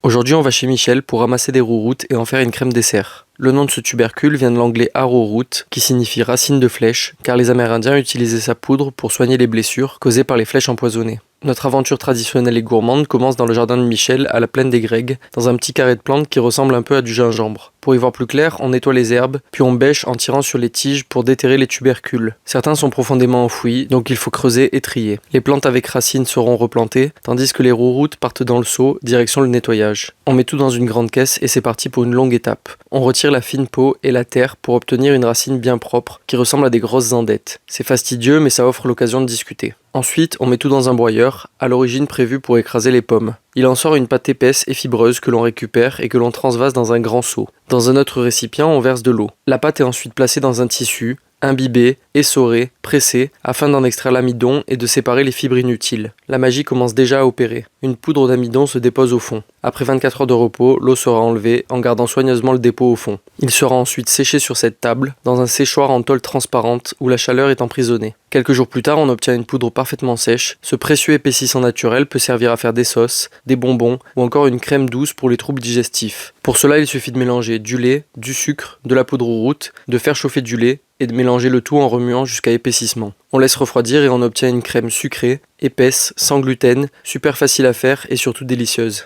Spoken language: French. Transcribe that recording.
Aujourd'hui, on va chez Michel pour ramasser des rouroutes et en faire une crème dessert. Le nom de ce tubercule vient de l'anglais arrowroot, qui signifie racine de flèche, car les Amérindiens utilisaient sa poudre pour soigner les blessures causées par les flèches empoisonnées. Notre aventure traditionnelle et gourmande commence dans le jardin de Michel, à la plaine des Grègues, dans un petit carré de plantes qui ressemble un peu à du gingembre. Pour y voir plus clair, on nettoie les herbes, puis on bêche en tirant sur les tiges pour déterrer les tubercules. Certains sont profondément enfouis, donc il faut creuser et trier. Les plantes avec racines seront replantées, tandis que les rouroutes partent dans le seau, direction le nettoyage. On met tout dans une grande caisse et c'est parti pour une longue étape. On retire la fine peau et la terre pour obtenir une racine bien propre, qui ressemble à des grosses andettes. C'est fastidieux, mais ça offre l'occasion de discuter. Ensuite, on met tout dans un broyeur, à l'origine prévu pour écraser les pommes. Il en sort une pâte épaisse et fibreuse que l'on récupère et que l'on transvase dans un grand seau. Dans un autre récipient, on verse de l'eau. La pâte est ensuite placée dans un tissu, imbibé, essoré, pressé, afin d'en extraire l'amidon et de séparer les fibres inutiles. La magie commence déjà à opérer. Une poudre d'amidon se dépose au fond. Après 24 heures de repos, l'eau sera enlevée en gardant soigneusement le dépôt au fond. Il sera ensuite séché sur cette table, dans un séchoir en tôle transparente où la chaleur est emprisonnée. Quelques jours plus tard, on obtient une poudre parfaitement sèche. Ce précieux épaississant naturel peut servir à faire des sauces, des bonbons ou encore une crème douce pour les troubles digestifs. Pour cela, il suffit de mélanger du lait, du sucre, de la poudre rouroute, de faire chauffer du lait et de mélanger le tout en remuant jusqu'à épaississement. On laisse refroidir et on obtient une crème sucrée, épaisse, sans gluten, super facile à faire et surtout délicieuse.